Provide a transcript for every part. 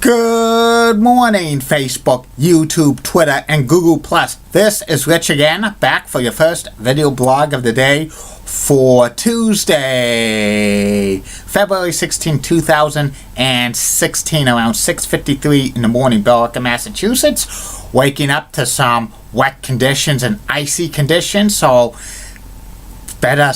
Good morning, Facebook, YouTube, Twitter, and Google+. This is Rich again, back for your first video blog of the day for Tuesday, February 16, 2016, around 6:53 in the morning, Billerica, Massachusetts. Waking up to some wet conditions and icy conditions, so better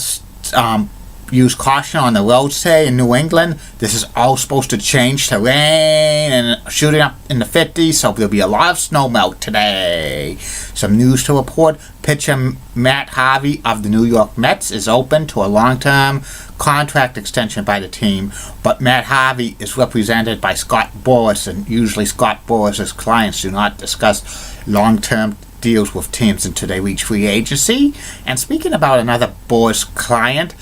use caution on the roads today in New England. This is all supposed to change to rain and shooting up in the 50s, so there'll be a lot of snow melt today. Some news to report. Pitcher Matt Harvey of the New York Mets is open to a long-term contract extension by the team, but Matt Harvey is represented by Scott Boras, and usually Scott Boras' clients do not discuss long-term deals with teams until they reach free agency. And speaking about another Boras client,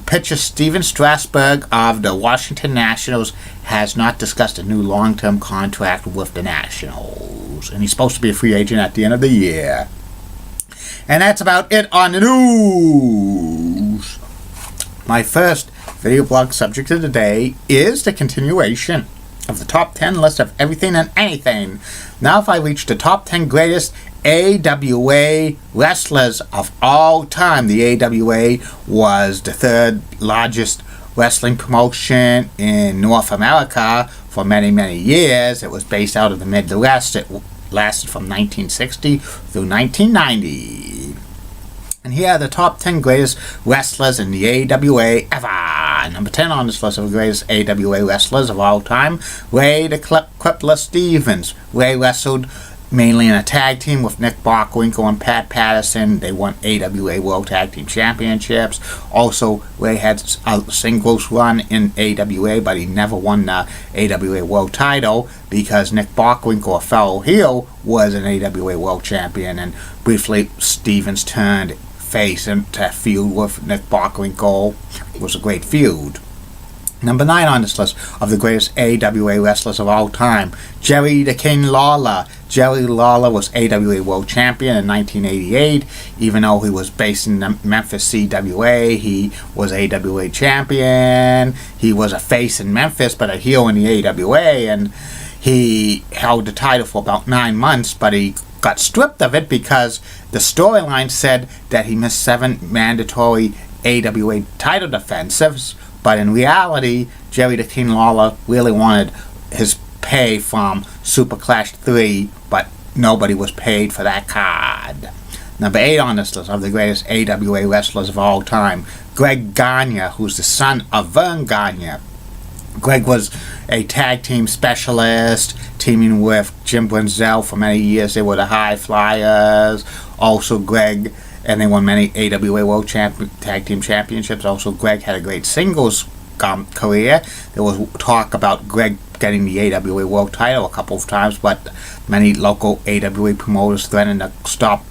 pitcher Steven Strasburg of the Washington Nationals has not discussed a new long-term contract with the Nationals, and he's supposed to be a free agent at the end of the year. And that's about it on the news. My first video blog subject of the day is the continuation of the top 10 list of everything and anything. Now if I reach the top 10 greatest AWA wrestlers of all time. The AWA was the third largest wrestling promotion in North America for many, many years. It was based out of the Midwest. It lasted from 1960 through 1990. And here are the top 10 greatest wrestlers in the AWA ever. Number 10 on this list of the greatest AWA wrestlers of all time, Ray the Crippler Stevens. Ray wrestled mainly in a tag team with Nick Bockwinkel and Pat Patterson. They won AWA World Tag Team Championships. Also, Ray had a singles run in AWA, but he never won the AWA World title because Nick Bockwinkel, a fellow heel, was an AWA World Champion, and briefly Stevens turned face into a feud with Nick Bockwinkel. It was a great feud. Number 9 on this list of the greatest AWA wrestlers of all time, Jerry the King Lawler. Jerry Lawler was AWA World Champion in 1988. Even though he was based in Memphis CWA, he was AWA Champion. He was a face in Memphis, but a heel in the AWA, and he held the title for about 9 months, but he got stripped of it because the storyline said that he missed 7 mandatory AWA title defenses. But in reality, Jerry the King Lawler really wanted his pay from Super Clash 3, but nobody was paid for that card. Number 8 on this list of the greatest AWA wrestlers of all time, Greg Gagne, who's the son of Vern Gagne. Greg was a tag team specialist, teaming with Jim Brunzell for many years. They were the High Flyers. Also, Greg, and they won many AWA World Tag Team Championships. Also, Greg had a great singles career. There was talk about Greg getting the AWA World title a couple of times, but many local AWA promoters threatened to stop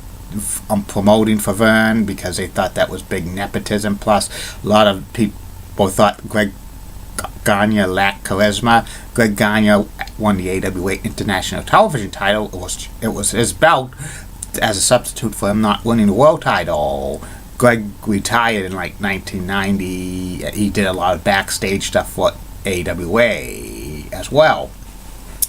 promoting for Vern because they thought that was big nepotism. Plus, a lot of people thought Greg Gagne lacked charisma. Greg Gagne won the AWA International Television title. It was his belt as a substitute for him not winning the world title. Greg retired in like 1990. He did a lot of backstage stuff for AWA as well.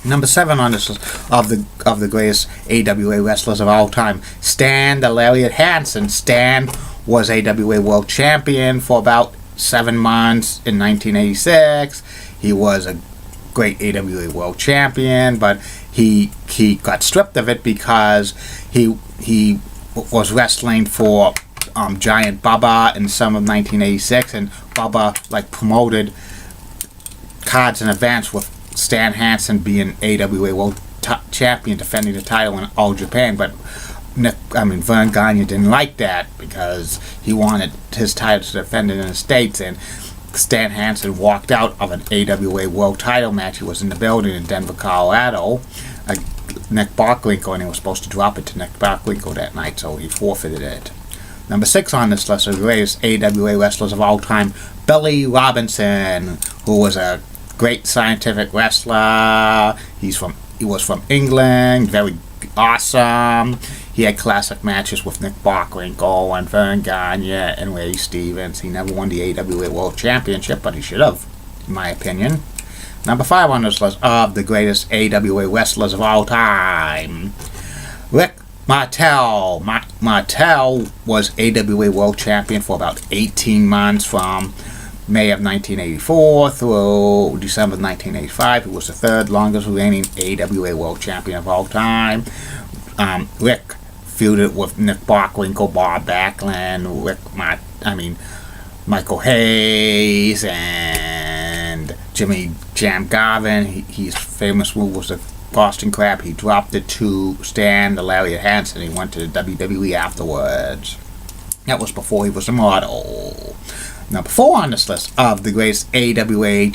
Number 7 on this list of the greatest AWA wrestlers of all time, Stan the Lariat Hansen. Stan was AWA World Champion for about 7 months in 1986. He was a great AWA World Champion, but he got stripped of it because he was wrestling for Giant Bubba in summer of 1986, and Bubba promoted cards in advance with Stan Hansen being AWA World Champion, defending the title in All Japan, but Vern Gagne didn't like that because he wanted his title to defend it in the States, and Stan Hansen walked out of an AWA World title match. He was in the building in Denver, Colorado. Nick Bockwinkel, and he was supposed to drop it to Nick Bockwinkel that night, so he forfeited it. Number 6 on this list of the greatest AWA wrestlers of all time, Beli Robinson, who was a great scientific wrestler. He was from England, very awesome. He had classic matches with Nick Bockwinkel and Vern Gagne and Ray Stevens. He never won the AWA World Championship, but he should have, in my opinion. Number 5 on this list of the greatest AWA wrestlers of all time, Rick Martel. Martel was AWA World Champion for about 18 months from May of 1984 through December of 1985. He was the third longest reigning AWA World Champion of all time. Rick feuded with Nick Bockwinkel, Bob Backlund, Michael Hayes, and Jimmy Jam Garvin. His famous move was the Boston Crab. He dropped it to Stan the Lariat Hansen. He went to the WWE afterwards. That was before he was a model. Number 4 on this list of the greatest AWA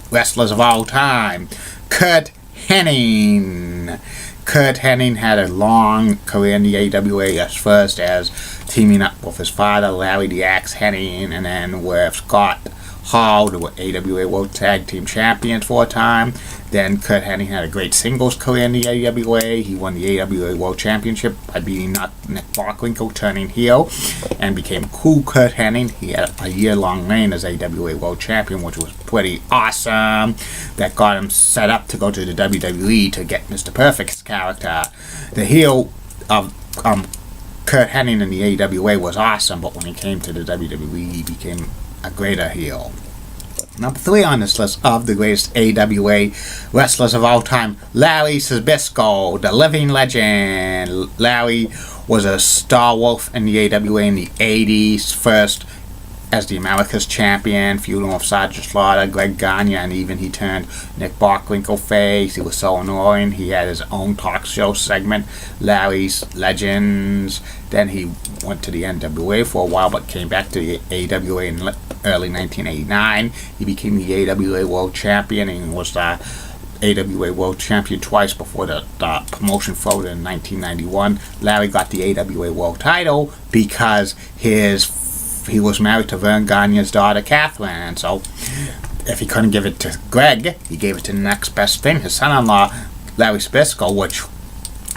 wrestlers of all time, Curt Hennig. Curt Hennig had a long career in the AWA, first as teaming up with his father, Larry the Axe Hennig, and then with Scott Hall, who were AWA World Tag Team Champions for a time. Then Curt Hennig had a great singles career in the AWA. He won the AWA World Championship by beating Nick Bockwinkel, turning heel, and became Cool Curt Hennig. He had a year-long reign as AWA World Champion, which was pretty awesome. That got him set up to go to the WWE to get Mr. Perfect's character. The heel of Curt Hennig in the AWA was awesome, but when he came to the WWE, he became a greater heel. Number 3 on this list of the greatest AWA wrestlers of all time, Lally Bisco, the living legend. Lally was a star wolf in the AWA in the 80s, first as the America's champion, feuding with Sergeant Slaughter, Greg Gagne, and even he turned Nick Bockwinkel face. He was so annoying. He had his own talk show segment, Larry's Legends. Then he went to the NWA for a while, but came back to the AWA in early 1989. He became the AWA World Champion and was the AWA World Champion twice before the promotion folded in 1991. Larry got the AWA World title because he was married to Vern Gagne's daughter, Catherine. So if he couldn't give it to Greg, he gave it to the next best thing, his son-in-law, Larry Bisco, which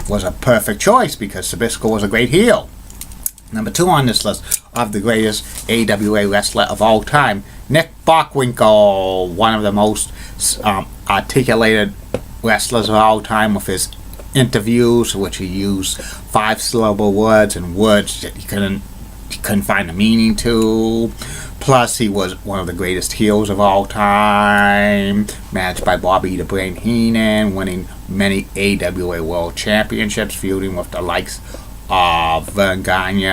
was a perfect choice because Bisco was a great heel. Number 2 on this list of the greatest AWA wrestler of all time, Nick Bockwinkel, one of the most articulated wrestlers of all time with his interviews, which he used 5-syllable words and words that he couldn't find a meaning to. Plus, he was one of the greatest heels of all time, managed by Bobby the Brain Heenan, winning many AWA World Championships, feuding with the likes of Vern Gagne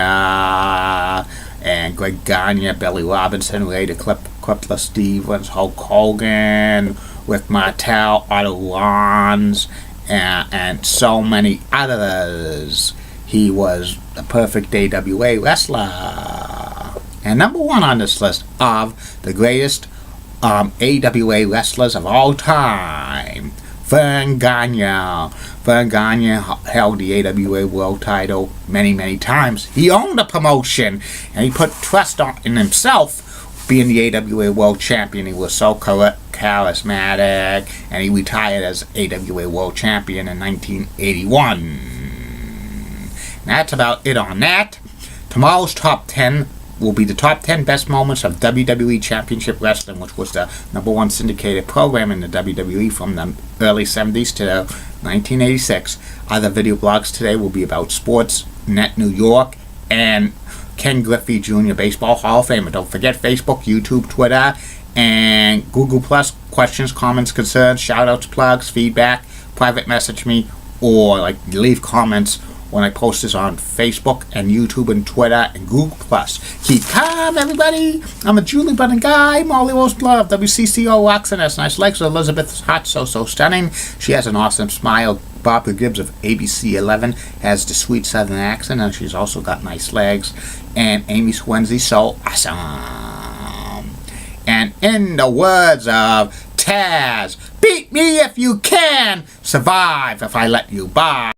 and Greg Gagne, Beli Robinson, Ray the Crippler Stevens, Hulk Hogan, Rick Martel, Otto Lons, and so many others. He was a perfect AWA wrestler. And number 1 on this list of the greatest AWA wrestlers of all time, Vern Gagne. Vern Gagne held the AWA World title many times. He owned the promotion, and he put trust in himself being the AWA World Champion. He was so charismatic, and he retired as AWA World Champion in 1981. That's about it on that. Tomorrow's top 10 will be the top 10 best moments of WWE Championship Wrestling, which was the #1 syndicated program in the WWE from the early 70s to 1986. Other video blogs today will be about Sportsnet New York and Ken Griffey Jr., Baseball Hall of Famer. Don't forget Facebook, YouTube, Twitter, and Google+. Questions, comments, concerns, shout-outs, plugs, feedback, private message me, or leave comments when I post this on Facebook and YouTube and Twitter and Google+. Keep calm, everybody. I'm a Julie Button guy. Molly Rose Love. WCCO Roxanne has nice legs. Elizabeth's hot, so stunning. She has an awesome smile. Barbara Gibbs of ABC 11 has the sweet southern accent, and she's also got nice legs. And Amy Swenzy, so awesome. And in the words of Taz, beat me if you can, survive if I let you. Bye.